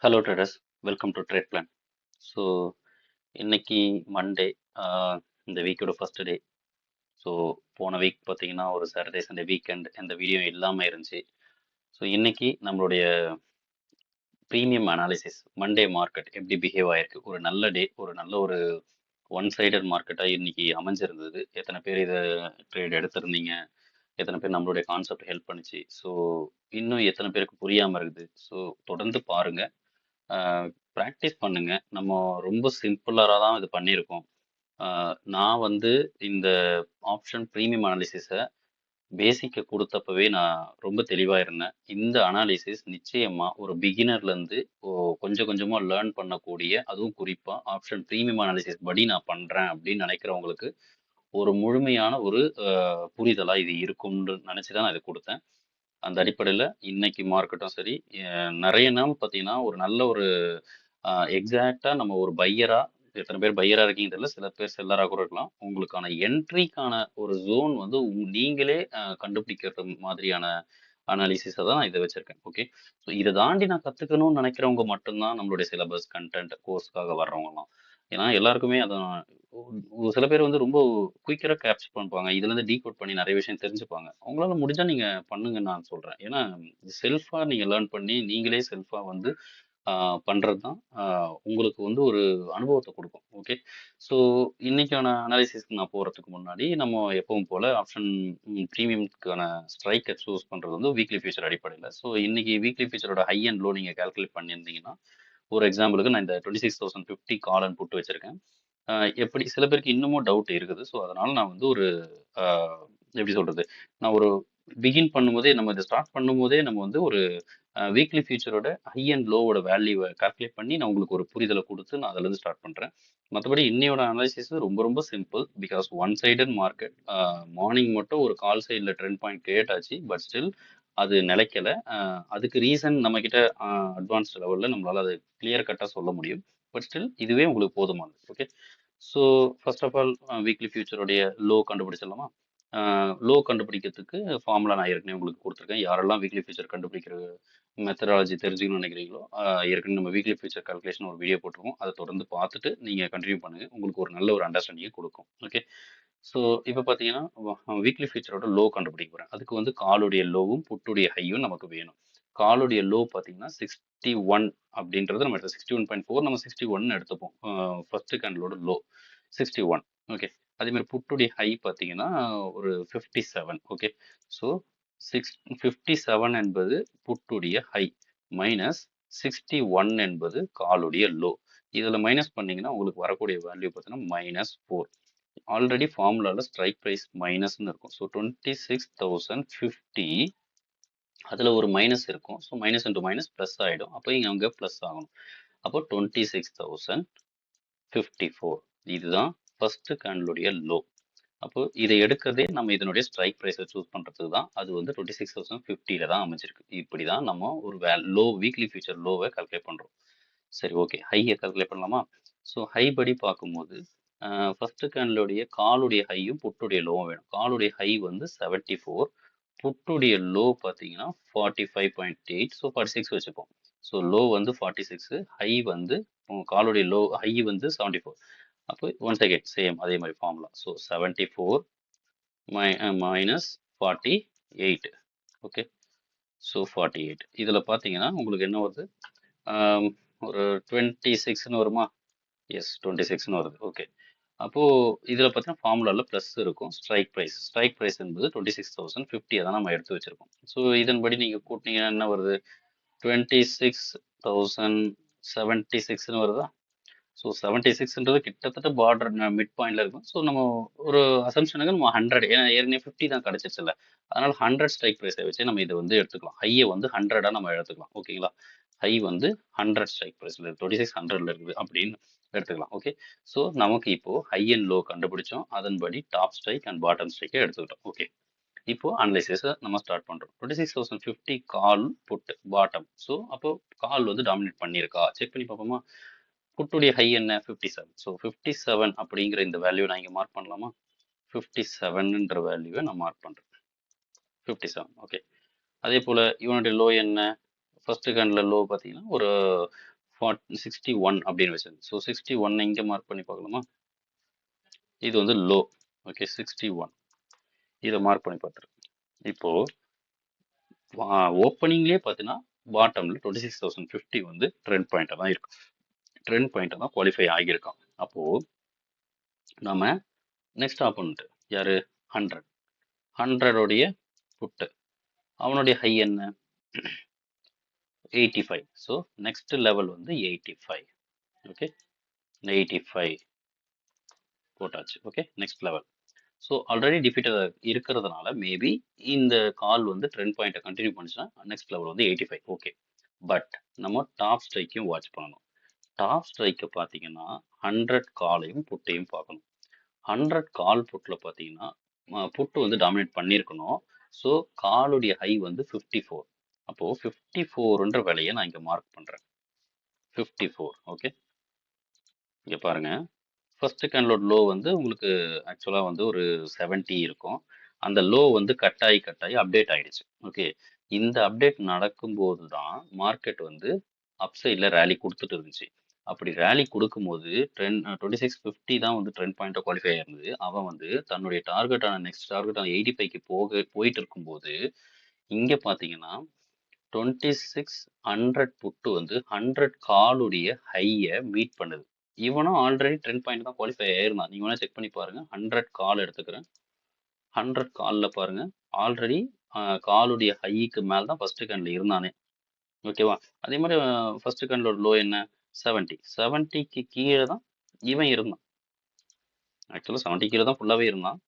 Hello traders, welcome to trade plan. So இன்னைக்கு Monday, இந்த வீக்கோட first day. So போன week பார்த்தீங்கன்னா ஒரு சாட்டர்டே சண்டே வீக்கெண்ட் எந்த வீடியோ இல்லாமல் இருந்துச்சு. ஸோ இன்னைக்கு நம்மளுடைய ப்ரீமியம் அனாலிசிஸ் மண்டே மார்க்கெட் எப்படி பிஹேவ் ஆயிருக்கு, ஒரு நல்ல டே, ஒரு நல்ல ஒரு ஒன் சைடட் மார்க்கெட்டாக இன்னைக்கு அமைஞ்சிருந்தது. எத்தனை பேர் இதை ட்ரேட் எடுத்திருந்தீங்க, எத்தனை பேர் நம்மளுடைய கான்செப்ட் ஹெல்ப் பண்ணுச்சு, ஸோ இன்னும் எத்தனை பேருக்கு புரியாமல் இருக்குது. ஸோ தொடர்ந்து பாருங்க, ப்ராக்டிஸ் பண்ணுங்க. நம்ம ரொம்ப சிம்பிளராக தான் இது பண்ணியிருக்கோம். நான் வந்து இந்த ஆப்ஷன் ப்ரீமியம் அனாலிசிஸை பேசிக்கை கொடுத்தப்பவே நான் ரொம்ப தெளிவாக இருந்தேன். இந்த அனாலிசிஸ் நிச்சயமாக ஒரு பிகினர்லேருந்து கொஞ்சம் கொஞ்சமாக லேர்ன் பண்ணக்கூடிய, அதுவும் குறிப்பாக ஆப்ஷன் ப்ரீமியம் அனாலிசிஸ் படி நான் பண்ணுறேன் அப்படின்னு நினைக்கிறவங்களுக்கு ஒரு முழுமையான ஒரு புரிதலாக இது இருக்கும்னு நினச்சி தான் நான் இது கொடுத்தேன். அந்த அடிப்படையில் இன்னைக்கு மார்க்கெட்டும் சரி, நிறைய நாள் பார்த்தீங்கன்னா ஒரு நல்ல ஒரு எக்ஸாக்டாக நம்ம ஒரு பையரா, எத்தனை பேர் பையரா இருக்கீங்க தெரியல, சில பேர் செல்லரா கூட இருக்கலாம். உங்களுக்கான என்ட்ரிக்கான ஒரு ஜோன் வந்து நீங்களே கண்டுபிடிக்கிறது மாதிரியான அனாலிசிஸை தான் நான் இதை வச்சிருக்கேன். ஓகே, ஸோ இதை தாண்டி நான் கற்றுக்கணும்னு நினைக்கிறவங்க மட்டும்தான் நம்மளுடைய சிலபஸ் கண்டென்ட் கோர்ஸ்க்காக வர்றவங்கலாம். ஏன்னா எல்லாருக்குமே அதான், ஒரு சில பேர் வந்து ரொம்ப குயிக்கராக கேப்ச் பண்ணுவாங்க, இதுலேருந்து டீகோட் பண்ணி நிறைய விஷயம் தெரிஞ்சுப்பாங்க. அவங்களால முடிஞ்சால் நீங்கள் பண்ணுங்கன்னு நான் சொல்கிறேன். ஏன்னா செல்ஃபாக நீங்கள் லேர்ன் பண்ணி நீங்களே செல்ஃபாக வந்து பண்ணுறது தான் உங்களுக்கு வந்து ஒரு அனுபவத்தை கொடுக்கும். ஓகே, ஸோ இன்னைக்கான அனாலிசிஸ்க்கு நான் போகிறதுக்கு முன்னாடி நம்ம எப்பவும் போல் ஆப்ஷன் ப்ரீமியம்க்கான ஸ்ட்ரைக்கை சூஸ் பண்ணுறது வந்து வீக்லி ஃபியூச்சர் அடிப்படையில். ஸோ இன்னைக்கு வீக்லி ஃபியூச்சரோட ஹை அண்ட் லோ நீங்கள் கால்குலேட் பண்ணியிருந்தீங்கன்னா, ஒரு எக்ஸாம்பிளுக்கு நான் இந்த 26,050 கால் அண்ட் புட் வச்சுருக்கேன். எப்படி சில பேருக்கு இன்னமும் டவுட் இருக்குது. ஸோ அதனால் நான் வந்து ஒரு எப்படி சொல்கிறது, நான் ஒரு பிகின் பண்ணும்போதே, நம்ம இதை ஸ்டார்ட் பண்ணும்போதே நம்ம வந்து ஒரு வீக்லி ஃபியூச்சரோட ஹை அண்ட் லோவோட வேல்யூவை கால்குலேட் பண்ணி நான் உங்களுக்கு ஒரு புரிதலை கொடுத்து நான் அதிலேருந்து ஸ்டார்ட் பண்ணுறேன். மற்றபடி இன்னையோட அனாலிசிஸ் ரொம்ப ரொம்ப simple. Because one sided market, morning மட்டும் ஒரு கால் சைடில் ட்ரெண்ட் பாயிண்ட் கிரியேட் ஆச்சு. பட் ஸ்டில் அது நிலைக்கலை. அதுக்கு ரீசன் நம்மக்கிட்ட அட்வான்ஸ்ட் லெவலில் நம்மளால் அது கிளியர் கட்டாக சொல்ல முடியும். பட் ஸ்டில் இதுவே உங்களுக்கு போதுமானது. Okay, so first of all weekly ஃபியூச்சருடைய லோ கண்டுபிடிச்சிடலாமா? லோ கண்டுபிடிக்கிறதுக்கு ஃபார்முலா நான் ஏற்கனவே உங்களுக்கு கொடுத்துருக்கேன். யாரெல்லாம் வீக்லி ஃபியூச்சர் கண்டுபிடிக்கிற மெத்தடாலஜி தெரிஞ்சுக்கணும்னு நினைக்கிறீங்களோ, ஏற்கனவே நம்ம வீக்லி ஃபியூச்சர் கால்குலேஷன் ஒரு வீடியோ போட்டிருக்கோம். அதை தொடர்ந்து பார்த்துட்டு நீங்கள் கண்டினியூ பண்ணுங்கள். உங்களுக்கு ஒரு நல்ல ஒரு அண்டர்ஸ்டாண்டிங்கை கொடுக்கும். ஓகே, ஸோ இப்போ பார்த்தீங்கன்னா வீக்லி ஃபியூச்சரோட லோ கண்டுபிடிக்க போகிறேன். அதுக்கு வந்து காலுடைய லோவும் புட்டுடைய ஹையும் நமக்கு வேணும். காலுடைய லோ பார்த்தீங்கன்னா 61 அப்படின்றது நம்ம எடுத்து 61.4, நம்ம 61 எடுத்துப்போம். First கேண்டலோட low 61. ஓகே, அதே மாதிரி புட்டுடைய ஹை பார்த்தீங்கன்னா ஒரு 57. ஓகே, ஸோ 57 என்பது புட்டுடைய ஹை மைனஸ் 61 என்பது காலுடைய லோ. இதில் மைனஸ் பண்ணீங்கன்னா உங்களுக்கு வரக்கூடிய வேல்யூ பார்த்தீங்கன்னா -4. ஆல்ரெடி ஃபார்முலாவில் ஸ்ட்ரைக் ப்ரைஸ் மைனஸ்ன்னு இருக்கும். ஸோ 26,050, அதில் ஒரு மைனஸ் இருக்கும். So minus into minus plus ஆகிடும். அப்போ இங்கே அங்கே ப்ளஸ் ஆகணும். அப்போ 26,054 இதுதான் ஃபர்ஸ்ட் கேண்டலுடைய லோ. அப்போ இதை எடுக்கிறதே நம்ம இதனுடைய ஸ்ட்ரைக் ப்ரைஸை சூஸ் பண்ணுறதுக்கு தான். அது வந்து 26,050 தான் அமைஞ்சிருக்கு. இப்படி தான் நம்ம ஒரு லோ வீக்லி ஃபியூச்சர் லோவை கால்குலேட் பண்ணுறோம். சரி, ஓகே, ஹையை கால்குலேட் பண்ணலாமா? ஸோ ஹை படி பார்க்கும்போது ஃபர்ஸ்ட் கேண்டலுடைய காலுடைய ஹையும் புட்டுடைய லோவும் வேணும். காலுடைய ஹை வந்து 74, புட்டுடைய லோ பார்த்தீங்கன்னா 45.8. ஸோ 46 வச்சுப்போம். ஸோ லோ வந்து 46, ஹை வந்து காலுடைய லோ ஹை வந்து 74. அப்போ ஒன்ஸ் அகேன் சேம் அதே மாதிரி formula. So 74 minus 48. Okay, so 48 இதில் பார்த்தீங்கன்னா உங்களுக்கு என்ன வருது, ஒரு 26ன்னு வருமா? எஸ், 26ன்னு வருது. ஓகே, அப்போது இதில் பார்த்தீங்கன்னா ஃபார்முலாவில் ப்ளஸ் இருக்கும். ஸ்ட்ரைக் ப்ரைஸ் என்பது 26,050 தான் நம்ம எடுத்து வச்சுருக்கோம். ஸோ இதன்படி நீங்கள் கூட்டினீங்கன்னா என்ன வருது, 26,076ன்னு வருதா? ஸோ 76ன்றது கிட்டத்தட்ட பார்டர் மிட் பாயிண்டில் இருக்கும். ஸோ நம்ம ஒரு அசம்ஷனுக்கு நம்ம 100, ஏன்னா ஏற்கனவே 50 தான் கிடச்சிருச்சுல்ல, அதனால் 100 ஸ்ட்ரைக் ப்ரைஸை வச்சு நம்ம இதை வந்து எடுத்துக்கலாம். ஹையை வந்து 100ஆக நம்ம எடுத்துக்கலாம். ஓகேங்களா, ஹை வந்து 100 ஸ்ட்ரைக் ப்ரைஸில் 2600 இருக்குது அப்படின்னு எடுத்துக்கலாம். ஓகே, ஸோ நமக்கு இப்போது ஹை அண்ட் லோ கண்டுபிடிச்சோம். அதன்படி டாப் ஸ்ட்ரைக் அண்ட் பாட்டம் ஸ்ட்ரைக்கை எடுத்துக்கிட்டோம். ஓகே, இப்போ அனலைசிஸை நம்ம ஸ்டார்ட் பண்ணுறோம். 26,050 கால் புட் பாட்டம். ஸோ அப்போ கால் வந்து டாமினேட் பண்ணியிருக்கா செக் பண்ணி பார்ப்போமா? புட்டுடைய ஹை என்ன, 57. ஸோ 57 அப்படிங்கிற இந்த வேல்யூ நான் இங்கே மார்க் பண்ணலாமா? 57ன்ற வேல்யூவை நான் மார்க் பண்ணுறேன். 57. ஓகே, அதே போல் இவனுடைய லோ என்ன, ஃபர்ஸ்ட் கேண்டில் லோ பார்த்தீங்கன்னா ஒரு 61 அப்படின்னு வச்சிருங்க. ஸோ 61 இங்கே மார்க் பண்ணி பார்க்கலாமா? இது வந்து லோ. ஓகே, 61 இதை மார்க் பண்ணி பார்த்துருங்க. இப்போ ஓப்பனிங்லேயே பார்த்தீங்கன்னா பாட்டமில் 26,050 வந்து ட்ரெண்ட் பாயிண்ட்டாக தான் இருக்கும். ட்ரெண்ட் பாயிண்ட்டை தான் குவாலிஃபை ஆகியிருக்கான். அப்போது நம்ம நெக்ஸ்ட் ஆப்போனண்ட் யார்? 100. 100 புட்டு, அவனுடைய ஹை என்ன? 85. ஸோ நெக்ஸ்ட் லெவல் வந்து 85. ஓகே, 85 போட்டாச்சு. Okay, next level. So already defeated இருக்கிறதுனால மேபி இந்த கால் வந்து ட்ரெண்ட் பாயிண்ட்டை கண்டினியூ பண்ணிச்சுன்னா நெக்ஸ்ட் லெவல் வந்து 85. ஓகே, பட் நம்ம டாப் ஸ்ட்ரைக்கையும் வாட்ச் பண்ணணும். டாப் ஸ்ட்ரைக்கை பார்த்தீங்கன்னா 100 காலையும் புட்டையும் பார்க்கணும். 100 கால் புட்டில் பார்த்தீங்கன்னா புட்டு வந்து டாமினேட் பண்ணியிருக்கணும். ஸோ காலுடைய ஹை வந்து 54. அப்போது 54ன்ற விலையை நான் இங்கே மார்க் பண்ணுறேன். 54. ஓகே, இங்கே பாருங்கள். ஃபர்ஸ்ட் கேண்டலோட லோ வந்து உங்களுக்கு ஆக்சுவலாக வந்து ஒரு 70 இருக்கும். அந்த லோ வந்து கட் ஆகி அப்டேட் ஆகிடுச்சு. ஓகே, இந்த அப்டேட் நடக்கும்போது தான் மார்க்கெட் வந்து அப்சைடில் ரேலி கொடுத்துட்டு இருந்துச்சு. அப்படி ரேலி கொடுக்கும்போது 2650 தான் வந்து ட்ரெண்ட் பாயிண்ட்டாக குவாலிஃபை ஆயிருந்தது. அவன் வந்து தன்னுடைய டார்கெட்டான நெக்ஸ்ட் டார்கெட்டான 85க்கு போயிட்டு இருக்கும்போது இங்கே பார்த்தீங்கன்னா 2600 புட்டு வந்து 100 காலுடைய ஹையை மீட் பண்ணுது. இவனும் ஆல்ரெடி ட்ரெண்ட் பாயிண்ட் தான் குவாலிஃபை ஆயிருந்தான். நீங்கள் வேணால் செக் பண்ணி பாருங்கள். 100 கால் எடுத்துக்கிறேன். 100 காலில் பாருங்கள், ஆல்ரெடி காலுடைய ஹைக்கு மேலே தான் ஃபஸ்ட்டு கேண்டில் இருந்தானே. ஓகேவா? அதே மாதிரி ஃபஸ்ட்டு கேண்டிலோட லோ என்ன? 70. 70க்கு கீழே தான் இவன் இருந்தான். ஆக்சுவலாக 70 கீழே தான் ஃபுல்லாகவே இருந்தான்.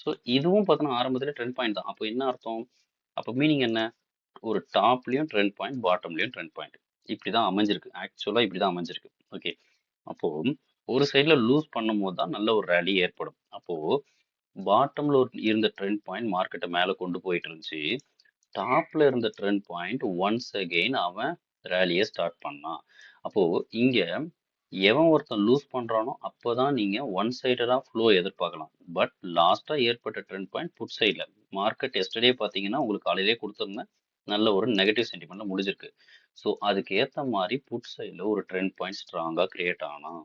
ஸோ இதுவும் பார்த்தோன்னா ஆரம்பத்தில் ட்ரெண்ட் பாயிண்ட் தான். அப்போ என்ன அர்த்தம்? அப்போ மீனிங் என்ன? ஒரு டாப்லேயும் ட்ரெண்ட் பாயிண்ட், பாட்டம்லேயும் ட்ரெண்ட் பாயிண்ட். இப்படி தான் அமைஞ்சிருக்கு. ஆக்சுவலாக இப்படி தான் அமைஞ்சிருக்கு. ஓகே, அப்போது ஒரு சைடில் லூஸ் பண்ணும்போது தான் நல்ல ஒரு ரேலி ஏற்படும். அப்போது பாட்டமில் இருந்த ட்ரெண்ட் பாயிண்ட் மார்க்கெட்டை மேலே கொண்டு போயிட்டு இருந்துச்சு. டாப்பில் இருந்த ட்ரெண்ட் பாயிண்ட் ஒன்ஸ் அகெயின் அவன் ரேலியை ஸ்டார்ட் பண்ணான். அப்போது இங்கே எவன் ஒருத்தன் லூஸ் பண்ணுறானோ அப்போ தான் நீங்கள் ஒன் சைடடாக ஃப்ளோ எதிர்பார்க்கலாம். பட் லாஸ்ட்டாக ஏற்பட்ட ட்ரெண்ட் பாயிண்ட் புட் சைடில். மார்க்கெட் எஸ்டர்டே பார்த்தீங்கன்னா உங்களுக்கு காலையிலே கொடுத்துருந்தேன், நல்ல ஒரு நெகட்டிவ் சென்டிமெண்ட்டில் முடிஞ்சிருக்கு. ஸோ அதுக்கு ஏற்ற மாதிரி புட் சைடில் ஒரு ட்ரெண்ட் பாயிண்ட் ஸ்ட்ராங்காக கிரியேட் ஆனால்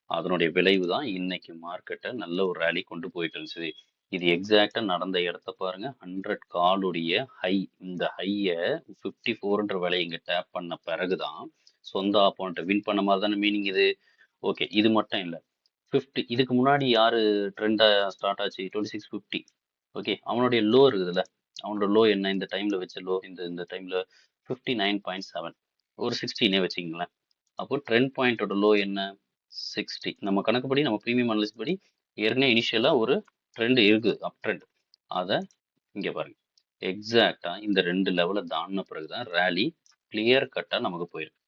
அதனுடைய விளைவு தான் இன்னைக்கு மார்க்கெட்டை நல்ல ஒரு ரேலி கொண்டு போயிட்டு இருந்துச்சு. இது எக்ஸாக்டாக நடந்த இடத்த பாருங்க. 100 காலுடைய ஹை, இந்த ஹையை 54ன்ற விலை இங்கே டேப் பண்ண பிறகு தான் சொந்த ஆப்போனண்ட்டை வின் பண்ண மாதிரி தானே மீனிங் இது. ஓகே, இது மட்டும் இல்லை, 50 இதுக்கு முன்னாடி யார் ட்ரெண்டாக ஸ்டார்ட் ஆச்சு? 2650. ஓகே, அவனுடைய லோ இருக்குதுல்ல, அவனோட லோ என்ன? இந்த டைமில் வச்ச லோ இந்த டைமில் 59.7, ஒரு 16 வச்சுக்கிங்களேன். அப்போ ட்ரெண்ட் பாயிண்டோட லோ என்ன? 60. நம்ம கணக்குப்படி, நம்ம ப்ரீமியம் அனலிஸ்ட் படி ஏற்கனவே இனிஷியலாக ஒரு ட்ரெண்ட் இருக்குது, அப் ட்ரெண்ட். அதை இங்கே பாருங்க, எக்ஸாக்டாக இந்த 2 லெவலை தாண்டின பிறகு தான் ரேலி கிளியர் கட்டாக நமக்கு போயிருக்கு.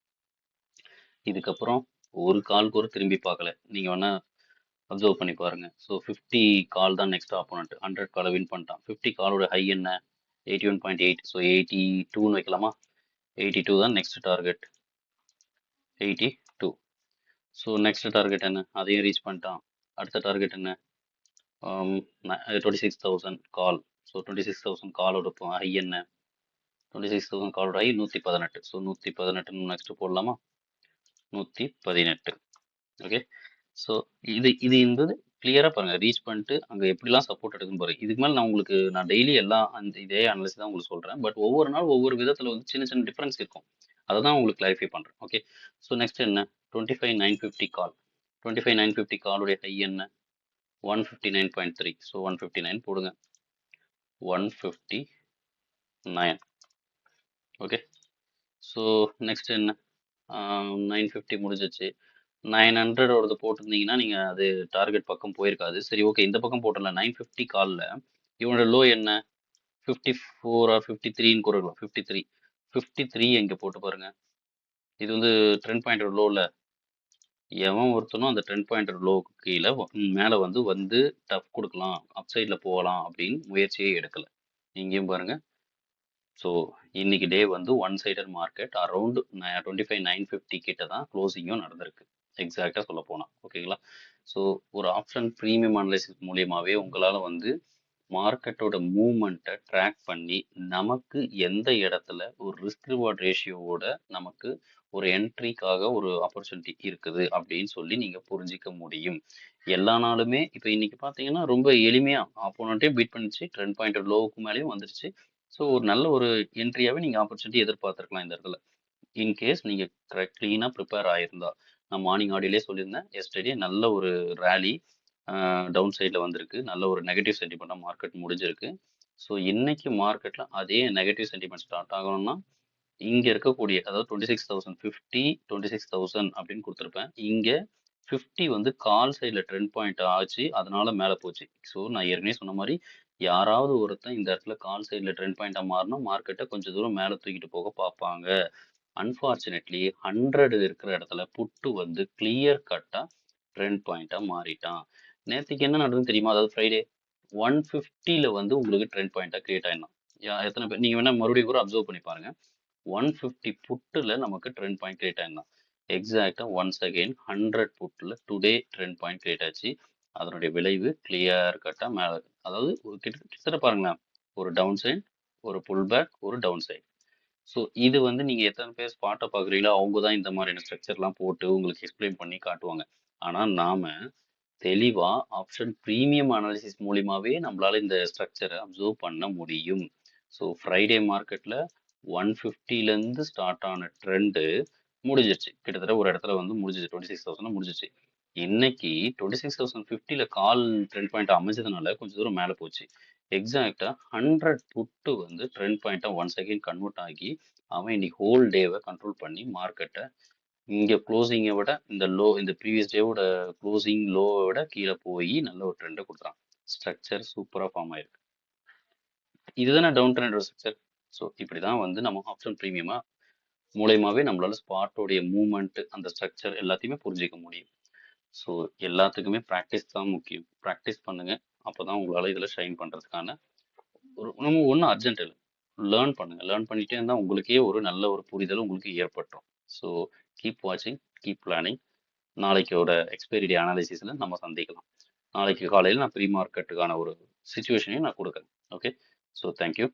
இதுக்கப்புறம் ஒரு கால்க்கு ஒரு திரும்பி பார்க்கல. நீங்கள் வேணால் அப்சர்வ் பண்ணி பாருங்கள். ஸோ 50 கால் தான் நெக்ஸ்ட் ஆப்போனண்ட். 100 காலை வின் பண்ணிட்டான். 50 காலோட ஹை என்ன? 81.8. ஸோ 82ன்னு வைக்கலாமா? 82 தான் next target. 82. So next target என்ன? அதையும் ரீச் பண்ணிட்டான். அடுத்த டார்கெட் என்ன? 26,000 கால். ஸோ 26,000 காலோட ஹை என்ன? 26,000 காலோட ஹை 118. ஸோ 118 நெக்ஸ்ட் போடலாமா? 118. ஓகே, ஸோ இது இருந்தது கிளியராக பாருங்கள். ரீச் பண்ணிட்டு அங்கே எப்படிலாம் சப்போர்ட் எடுக்குன்னு பாருங்கள். இதுக்கு மேலே நான் டெய்லி எல்லாம் இதே அனலிஸ் தான் உங்களுக்கு சொல்கிறேன். பட் ஒவ்வொரு நாள் ஒவ்வொரு விதத்தில் வந்து சின்ன சின்ன டிஃப்ரென்ஸ் இருக்கும். அதை தான் உங்களுக்கு கிளாரிஃபை பண்ணுறேன். ஓகே, ஸோ நெக்ஸ்ட் என்ன? 25,950 கால். 25,950 காலுடைய ஹை என்ன? 159.3. ஸோ 159 போடுங்க. 159. ஓகே, ஸோ நெக்ஸ்ட் என்ன? 950 முடிஞ்சிச்சு. 900 போட்டிருந்தீங்கன்னா நீங்கள் அது டார்கெட் பக்கம் போயிருக்காது. சரி, ஓகே, இந்த பக்கம் போட்டுடலாம். 950 காலில் இவனோட லோ என்ன? 54 ஆர் 53ன்னு கூட இருக்கலாம். 53. 53 எங்கே போட்டு பாருங்கள். இது வந்து ட்ரெண்ட் பாயிண்டோட லோவில் எவன் ஒருத்தனும் அந்த ட்ரெண்ட் பாயிண்டோட லோவுக்கு கீழே மேலே வந்து டஃப் கொடுக்கலாம், அப் சைடில் போகலாம் அப்படின்னு முயற்சியே எடுக்கலை. இங்கேயும் பாருங்கள். ஸோ இன்னைக்கு டே வந்து ஒன் சைடட் மார்க்கெட். அரௌண்ட் 25,950 கிட்ட தான் க்ளோசிங்கும் நடந்திருக்கு, எக்ஸாக்டாக சொல்ல போனால். ஓகேங்களா? ஸோ ஒரு ஆப்ஷன் ப்ரீமியம் அனலைசிஸ் மூலியமாகவே உங்களால் வந்து மார்க்கெட்டோட மூவ்மெண்ட்டை ட்ராக் பண்ணி நமக்கு எந்த இடத்துல ஒரு ரிஸ்க் ரிவார்ட் ரேஷியோவோட நமக்கு ஒரு என்ட்ரிக்காக ஒரு ஆப்பர்ச்சுனிட்டி இருக்குது அப்படின்னு சொல்லி நீங்கள் புரிஞ்சிக்க முடியும். எல்லா நாளுமே இப்போ இன்னைக்கு பார்த்தீங்கன்னா ரொம்ப எளிமையாக ஆப்போனண்ட்டே பீட் பண்ணிச்சு, ட்ரெண்ட் பாயிண்ட் லோவுக்கு மேலேயும் வந்துருச்சு. ஸோ ஒரு நல்ல ஒரு என்ட்ரியாகவே நீங்கள் ஆப்பர்ச்சுனிட்டி எதிர்பார்த்துருக்கலாம் இந்த இடத்துல. இன்கேஸ் நீங்கள் க்ளீனாக ப்ரிப்பேர் ஆகியிருந்தா. நான் மார்னிங் ஆடியோலே சொல்லியிருந்தேன், எஸ்டர்டே நல்ல ஒரு ரேலி டவுன் சைடில் வந்திருக்கு, நல்ல ஒரு நெகட்டிவ் சென்டிமெண்ட்டாக மார்க்கெட் முடிஞ்சிருக்கு. ஸோ இன்னைக்கு மார்க்கெட்டில் அதே நெகட்டிவ் சென்டிமெண்ட் ஸ்டார்ட் ஆகணும்னா இங்கே இருக்கக்கூடிய அதாவது 26,050 26,000 அப்படின்னு கொடுத்துருப்பேன். இங்கே 50 வந்து கால் சைடில் ட்ரெண்ட் பாயிண்ட் ஆச்சு, அதனால மேலே போச்சு. ஸோ நான் ஏற்கனவே சொன்ன மாதிரி யாராவது ஒருத்தன் இந்த இடத்துல கால் சைடில் ட்ரெண்ட் பாயிண்டாக மாறினா மார்க்கெட்டை கொஞ்சம் தூரம் மேலே தூக்கிட்டு போக பார்ப்பாங்க. அன்ஃபார்ச்சுனேட்லி 100 இருக்கிற இடத்துல புட்டு வந்து கிளியர் கட்டாக ட்ரெண்ட் பாயிண்டாக மாறிட்டான். நேற்றுக்கு என்ன நடந்ததுன்னு தெரியுமா? அதாவது ஃப்ரைடே 150ல வந்து உங்களுக்கு ட்ரெண்ட் பாயிண்டாக கிரியேட் ஆயிடலாம். எத்தனை பேர் நீங்கள் வேணால் மறுபடியும் கூட அப்சர்வ் பண்ணி பாருங்க. 150 புட்டில் நமக்கு ட்ரெண்ட் பாயிண்ட் கிரியேட் ஆயிருந்தான். எக்ஸாக்டாக ஒன்ஸ் அகெயின் 100 புட்டில் டுடே ட்ரெண்ட் பாயிண்ட் கிரியேட் ஆச்சு. அதனுடைய விளைவு கிளியர் கட்டாக மேலே, அதாவது கிட்டத்தட்ட பாருங்களேன், ஒரு டவுன் சைட், ஒரு புல் பேக், ஒரு டவுன் சைட். ஸோ இது வந்து நீங்கள் எத்தனை பேர் ஸ்பாட்டை பார்க்குறீங்களோ அவங்க தான் இந்த மாதிரியான ஸ்ட்ரக்சர்லாம் போட்டு உங்களுக்கு எக்ஸ்பிளைன் பண்ணி காட்டுவாங்க. ஆனால் நாம் தெளிவாக ஆப்ஷன் ப்ரீமியம் அனாலிசிஸ் மூலியமாகவே நம்மளால் இந்த ஸ்ட்ரக்சரை அப்சர்வ் பண்ண முடியும். ஸோ ஃப்ரைடே மார்க்கெட்டில் 150லேருந்து ஸ்டார்ட் ஆன ட்ரெண்டு முடிஞ்சிருச்சு. கிட்டத்தட்ட ஒரு இடத்துல வந்து முடிஞ்சிச்சு, 26,000 முடிஞ்சிச்சு. இன்னைக்கு 26,050ல கால் ட்ரெண்ட் பாயிண்ட் அமைஞ்சதுனால கொஞ்சம் தூரம் மேலே போச்சு. எக்ஸாக்டாக 100 புட்டு வந்து ட்ரெண்ட் பாயிண்ட்டாக ஒன் செகண்ட் கன்வெர்ட் ஆகி அவன் இன்னைக்கு ஹோல் டேவை கண்ட்ரோல் பண்ணி மார்க்கெட்டை இங்கே க்ளோசிங்கை விட இந்த ப்ரீவியஸ் டேவோட க்ளோசிங் லோவை விட கீழே போய் நல்ல ஒரு ட்ரெண்டை கொடுக்குறான். ஸ்ட்ரக்சர் சூப்பராக ஃபார்ம் ஆயிருக்கு. இதுதானே டவுன் ட்ரெண்ட் ஸ்ட்ரக்சர். ஸோ இப்படி தான் வந்து நம்ம ஆப்ஷன் ப்ரீமியமாக மூலயமாவே நம்மளால ஸ்பாட்டோடைய மூவ்மெண்ட், அந்த ஸ்ட்ரக்சர் எல்லாத்தையுமே புரிஞ்சிக்க முடியும். ஸோ எல்லாத்துக்குமே ப்ராக்டிஸ் தான் முக்கியம். ப்ராக்டிஸ் பண்ணுங்க, அப்போ தான் உங்களால் இதில் ஷைன் பண்ணுறதுக்கான நம்ம ஒன்றும் அர்ஜென்ட் இல்லை, லேர்ன் பண்ணுங்க. லேர்ன் பண்ணிட்டே இருந்தால் உங்களுக்கே ஒரு நல்ல ஒரு புரிதல் உங்களுக்கு ஏற்பட்டுரும். ஸோ கீப் வாட்சிங், கீப் பிளானிங். நாளைக்கோட எக்ஸ்பைரி டே அனாலிசிஸில் நம்ம சந்திக்கலாம். நாளைக்கு காலையில் நான் ப்ரீ மார்க்கெட்டுக்கான ஒரு சுச்சுவேஷனையும் நான் கொடுக்குறேன். Okay, so thank you.